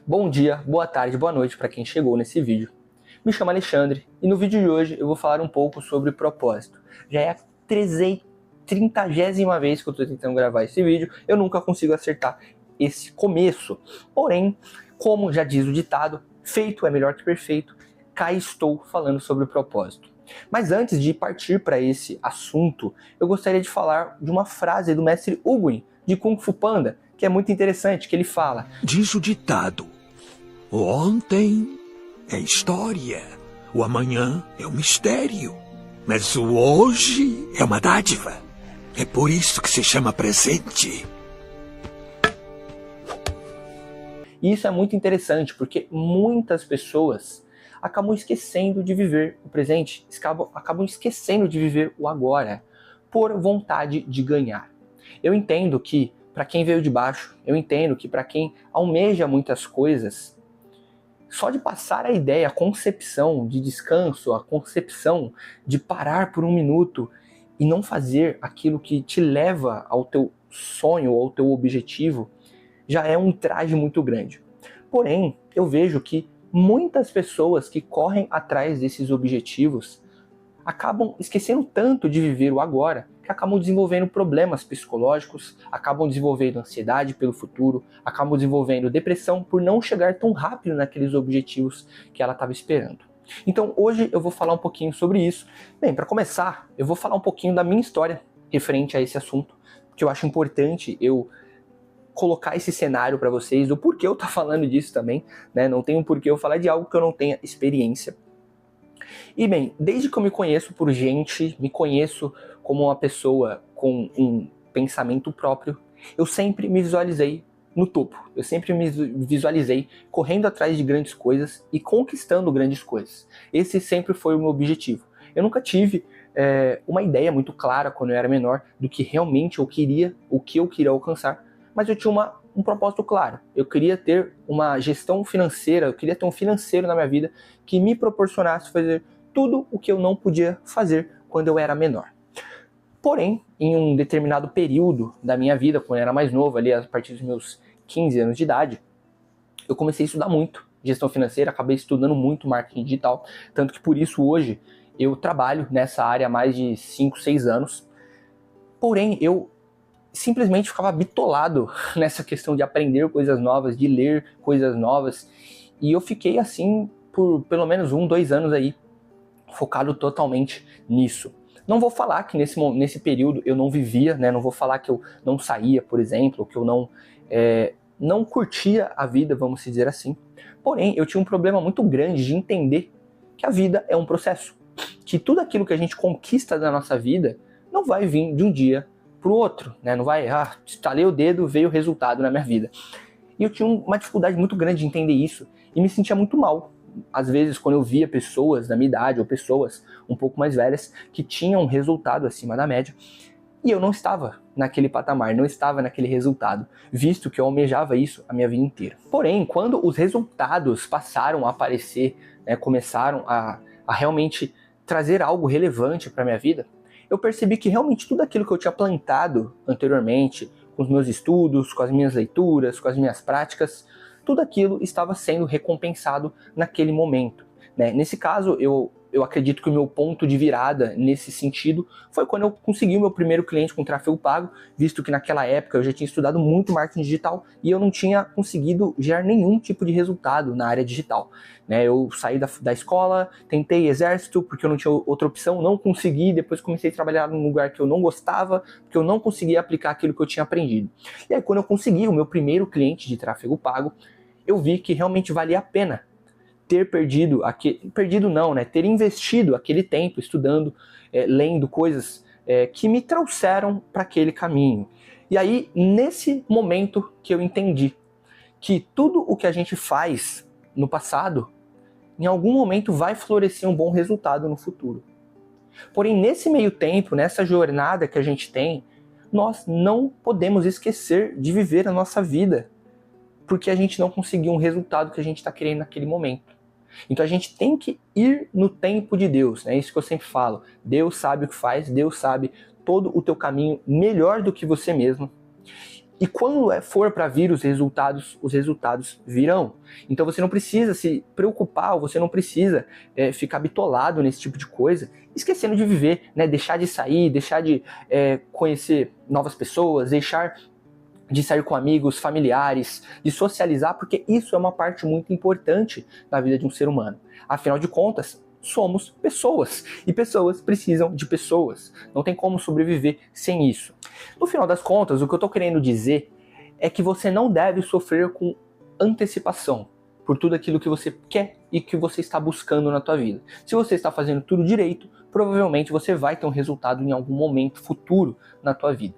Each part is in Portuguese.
Bom dia, boa tarde, boa noite para quem chegou nesse vídeo. Me chamo Alexandre e no vídeo de hoje eu vou falar um pouco sobre propósito. Já é a 30ª vez que eu estou tentando gravar esse vídeo, eu nunca consigo acertar esse começo. Porém, como já diz o ditado, feito é melhor que perfeito, cá estou falando sobre propósito. Mas antes de partir para esse assunto, eu gostaria de falar de uma frase do mestre Ugin, de Kung Fu Panda, que é muito interessante, que ele fala: diz o ditado, o ontem é história, o amanhã é um mistério, mas o hoje é uma dádiva. É por isso que se chama presente. E isso é muito interessante, porque muitas pessoas acabam esquecendo de viver o presente, acabam esquecendo de viver o agora, por vontade de ganhar. Eu entendo que, para quem veio de baixo, eu entendo que para quem almeja muitas coisas, só de passar a ideia, a concepção de descanso, a concepção de parar por um minuto e não fazer aquilo que te leva ao teu sonho ou ao teu objetivo, já é um traje muito grande. Porém, eu vejo que muitas pessoas que correm atrás desses objetivos acabam esquecendo tanto de viver o agora, que acabam desenvolvendo problemas psicológicos, acabam desenvolvendo ansiedade pelo futuro, acabam desenvolvendo depressão por não chegar tão rápido naqueles objetivos que ela estava esperando. Então hoje eu vou falar um pouquinho sobre isso. Bem, para começar, eu vou falar um pouquinho da minha história referente a esse assunto, que eu acho importante eu colocar esse cenário para vocês, do porquê eu tô falando disso também, né? Não tem um porquê eu falar de algo que eu não tenha experiência. E bem, desde que eu me conheço por gente, me conheço como uma pessoa com um pensamento próprio, eu sempre me visualizei no topo. Eu sempre me visualizei correndo atrás de grandes coisas e conquistando grandes coisas. Esse sempre foi o meu objetivo. Eu nunca tive uma ideia muito clara quando eu era menor do que realmente eu queria, o que eu queria alcançar, mas eu tinha um propósito claro. Eu queria ter uma gestão financeira, eu queria ter um financeiro na minha vida que me proporcionasse fazer tudo o que eu não podia fazer quando eu era menor. Porém, em um determinado período da minha vida, quando eu era mais novo, ali a partir dos meus 15 anos de idade, eu comecei a estudar muito gestão financeira, acabei estudando muito marketing digital, tanto que por isso hoje eu trabalho nessa área há mais de 5, 6 anos. Porém, eu simplesmente ficava bitolado nessa questão de aprender coisas novas, de ler coisas novas, e eu fiquei assim por pelo menos 1, 2 anos aí, focado totalmente nisso. Não vou falar que nesse período eu não vivia, né? Não vou falar que eu não saía, por exemplo, que eu não curtia a vida, vamos dizer assim. Porém, eu tinha um problema muito grande de entender que a vida é um processo, que tudo aquilo que a gente conquista da nossa vida não vai vir de um dia pro outro, né? Não vai, estalei o dedo, veio o resultado na minha vida. E eu tinha uma dificuldade muito grande de entender isso e me sentia muito mal. Às vezes, quando eu via pessoas da minha idade ou pessoas um pouco mais velhas que tinham um resultado acima da média, e eu não estava naquele patamar, não estava naquele resultado, visto que eu almejava isso a minha vida inteira. Porém, quando os resultados passaram a aparecer, né, começaram a realmente trazer algo relevante para a minha vida, eu percebi que realmente tudo aquilo que eu tinha plantado anteriormente, com os meus estudos, com as minhas leituras, com as minhas práticas, tudo aquilo estava sendo recompensado naquele momento, né? Nesse caso, eu acredito que o meu ponto de virada nesse sentido foi quando eu consegui o meu primeiro cliente com tráfego pago, visto que naquela época eu já tinha estudado muito marketing digital e eu não tinha conseguido gerar nenhum tipo de resultado na área digital, né? Eu saí da escola, tentei exército porque eu não tinha outra opção, não consegui, depois comecei a trabalhar num lugar que eu não gostava, porque eu não conseguia aplicar aquilo que eu tinha aprendido. E aí quando eu consegui o meu primeiro cliente de tráfego pago, eu vi que realmente valia a pena ter ter investido aquele tempo estudando, lendo coisas que me trouxeram para aquele caminho. E aí, nesse momento que eu entendi que tudo o que a gente faz no passado, em algum momento vai florescer um bom resultado no futuro. Porém, nesse meio tempo, nessa jornada que a gente tem, nós não podemos esquecer de viver a nossa vida, porque a gente não conseguiu um resultado que a gente está querendo naquele momento. Então a gente tem que ir no tempo de Deus, né? Isso que eu sempre falo. Deus sabe o que faz, Deus sabe todo o teu caminho melhor do que você mesmo. E quando for para vir os resultados virão. Então você não precisa se preocupar, você não precisa ficar bitolado nesse tipo de coisa, esquecendo de viver, né? Deixar de sair, deixar de conhecer novas pessoas, deixar de sair com amigos, familiares, de socializar, porque isso é uma parte muito importante da vida de um ser humano. Afinal de contas, somos pessoas, e pessoas precisam de pessoas. Não tem como sobreviver sem isso. No final das contas, o que eu estou querendo dizer é que você não deve sofrer com antecipação por tudo aquilo que você quer e que você está buscando na tua vida. Se você está fazendo tudo direito, provavelmente você vai ter um resultado em algum momento futuro na tua vida.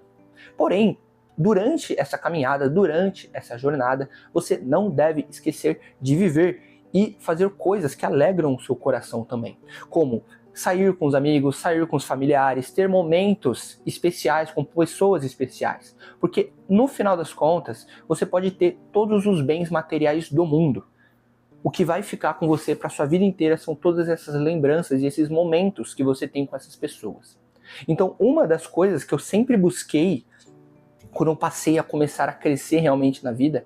Porém, durante essa caminhada, durante essa jornada, você não deve esquecer de viver e fazer coisas que alegram o seu coração também, como sair com os amigos, sair com os familiares, ter momentos especiais com pessoas especiais, porque no final das contas, você pode ter todos os bens materiais do mundo. O que vai ficar com você para sua vida inteira são todas essas lembranças e esses momentos que você tem com essas pessoas. Então, uma das coisas que eu sempre busquei quando eu passei a começar a crescer realmente na vida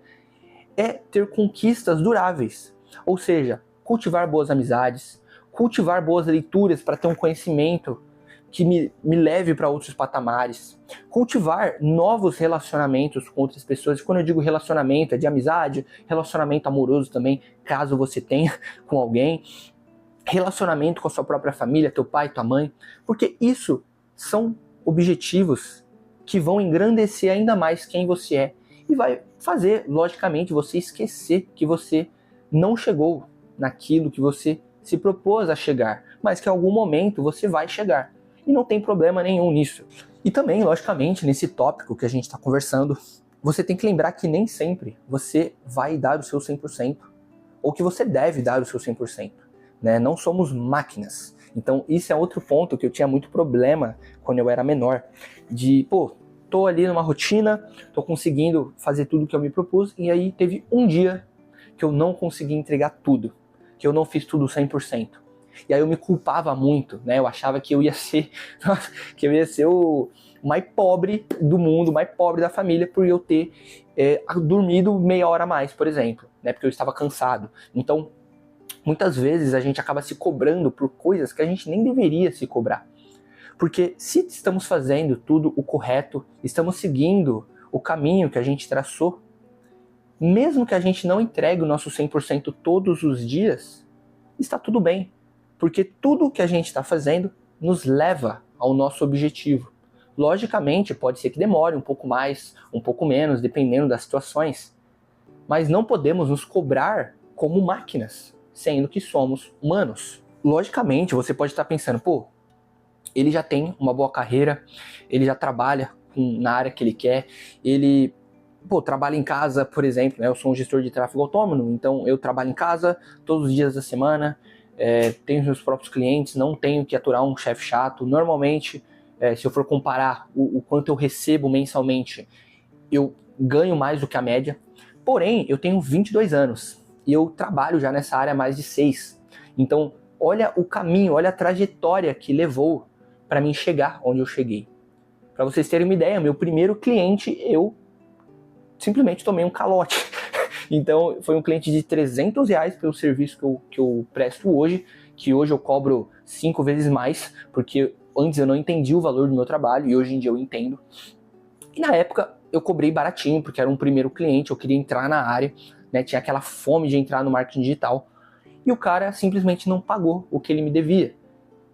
é ter conquistas duráveis. Ou seja, cultivar boas amizades, cultivar boas leituras para ter um conhecimento que me leve para outros patamares, cultivar novos relacionamentos com outras pessoas. E quando eu digo relacionamento, é de amizade, relacionamento amoroso também, caso você tenha com alguém, relacionamento com a sua própria família, teu pai, tua mãe, porque isso são objetivos que vão engrandecer ainda mais quem você é e vai fazer, logicamente, você esquecer que você não chegou naquilo que você se propôs a chegar, mas que em algum momento você vai chegar. E não tem problema nenhum nisso. E também, logicamente, nesse tópico que a gente está conversando, você tem que lembrar que nem sempre você vai dar o seu 100%, ou que você deve dar o seu 100%. Né? Não somos máquinas. Então, isso é outro ponto que eu tinha muito problema quando eu era menor. De, tô ali numa rotina, tô conseguindo fazer tudo que eu me propus, e aí teve um dia que eu não consegui entregar tudo, que eu não fiz tudo 100%. E aí eu me culpava muito, né? Eu achava que eu ia ser, o mais pobre do mundo, o mais pobre da família, por eu ter dormido meia hora a mais, por exemplo, né? Porque eu estava cansado. Então, muitas vezes a gente acaba se cobrando por coisas que a gente nem deveria se cobrar. Porque se estamos fazendo tudo o correto, estamos seguindo o caminho que a gente traçou, mesmo que a gente não entregue o nosso 100% todos os dias, está tudo bem. Porque tudo o que a gente está fazendo nos leva ao nosso objetivo. Logicamente, pode ser que demore um pouco mais, um pouco menos, dependendo das situações. Mas não podemos nos cobrar como máquinas, sendo que somos humanos. Logicamente, você pode estar pensando, ele já tem uma boa carreira, ele já trabalha na área que ele quer, ele trabalha em casa, por exemplo, né? Eu sou um gestor de tráfego autônomo, então eu trabalho em casa todos os dias da semana, tenho os meus próprios clientes, não tenho que aturar um chefe chato. Normalmente, se eu for comparar o quanto eu recebo mensalmente, eu ganho mais do que a média. Porém, eu tenho 22 anos e eu trabalho já nessa área há mais de 6. Então, olha o caminho, olha a trajetória que levou para mim chegar onde eu cheguei. Para vocês terem uma ideia, meu primeiro cliente, eu simplesmente tomei um calote. Então, foi um cliente de R$300 pelo serviço que eu presto hoje, que hoje eu cobro 5 vezes mais, porque antes eu não entendi o valor do meu trabalho e hoje em dia eu entendo. E na época eu cobrei baratinho, porque era um primeiro cliente, eu queria entrar na área, né, tinha aquela fome de entrar no marketing digital. E o cara simplesmente não pagou o que ele me devia.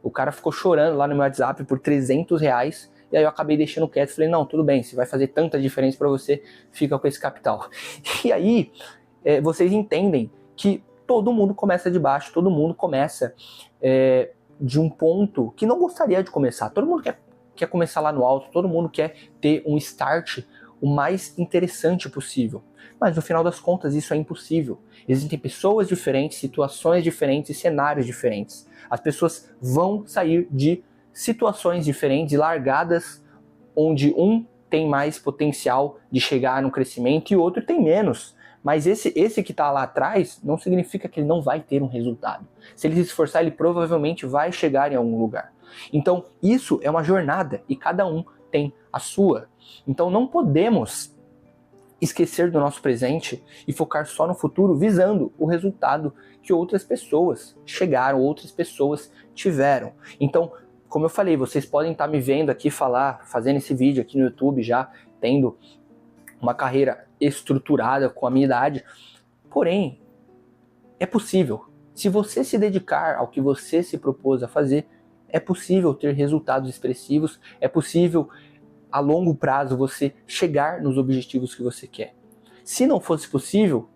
O cara ficou chorando lá no meu WhatsApp por R$300, e aí eu acabei deixando quieto, falei, não, tudo bem, se vai fazer tanta diferença para você, fica com esse capital. E aí, vocês entendem que todo mundo começa de baixo, todo mundo começa de um ponto que não gostaria de começar. Todo mundo quer começar lá no alto, todo mundo quer ter um start o mais interessante possível. Mas no final das contas isso é impossível. Existem pessoas diferentes, situações diferentes e cenários diferentes. As pessoas vão sair de situações diferentes e largadas, onde um tem mais potencial de chegar no crescimento e o outro tem menos. Mas esse que está lá atrás não significa que ele não vai ter um resultado. Se ele se esforçar, ele provavelmente vai chegar em algum lugar. Então isso é uma jornada e cada um tem a sua. Então não podemos esquecer do nosso presente e focar só no futuro, visando o resultado que outras pessoas chegaram, outras pessoas tiveram. Então, como eu falei, vocês podem estar me vendo aqui falar, fazendo esse vídeo aqui no YouTube, já tendo uma carreira estruturada com a minha idade, porém, é possível. Se você se dedicar ao que você se propôs a fazer, é possível ter resultados expressivos, é possível a longo prazo você chegar nos objetivos que você quer. Se não fosse possível,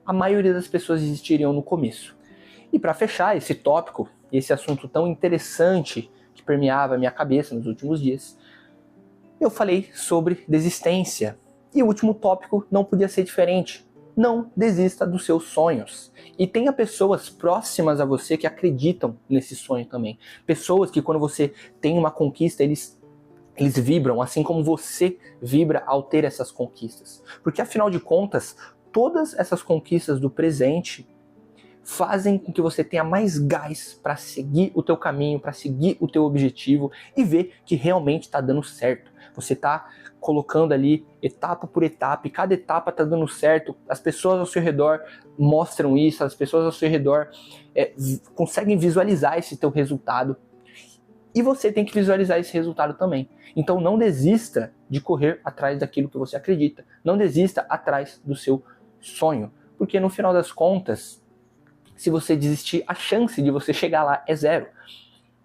a maioria das pessoas desistiriam no começo. E para fechar esse tópico, esse assunto tão interessante que permeava a minha cabeça nos últimos dias, eu falei sobre desistência. E o último tópico não podia ser diferente. Não desista dos seus sonhos. E tenha pessoas próximas a você que acreditam nesse sonho também. Pessoas que quando você tem uma conquista, eles vibram, assim como você vibra ao ter essas conquistas. Porque afinal de contas, todas essas conquistas do presente fazem com que você tenha mais gás para seguir o teu caminho, para seguir o teu objetivo e ver que realmente está dando certo. Você está colocando ali etapa por etapa e cada etapa está dando certo. As pessoas ao seu redor mostram isso, as pessoas ao seu redor conseguem visualizar esse teu resultado. E você tem que visualizar esse resultado também. Então não desista de correr atrás daquilo que você acredita. Não desista atrás do seu sonho. Porque no final das contas, se você desistir, a chance de você chegar lá é zero.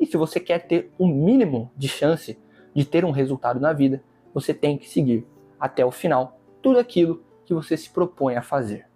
E se você quer ter um mínimo de chance de ter um resultado na vida, você tem que seguir até o final tudo aquilo que você se propõe a fazer.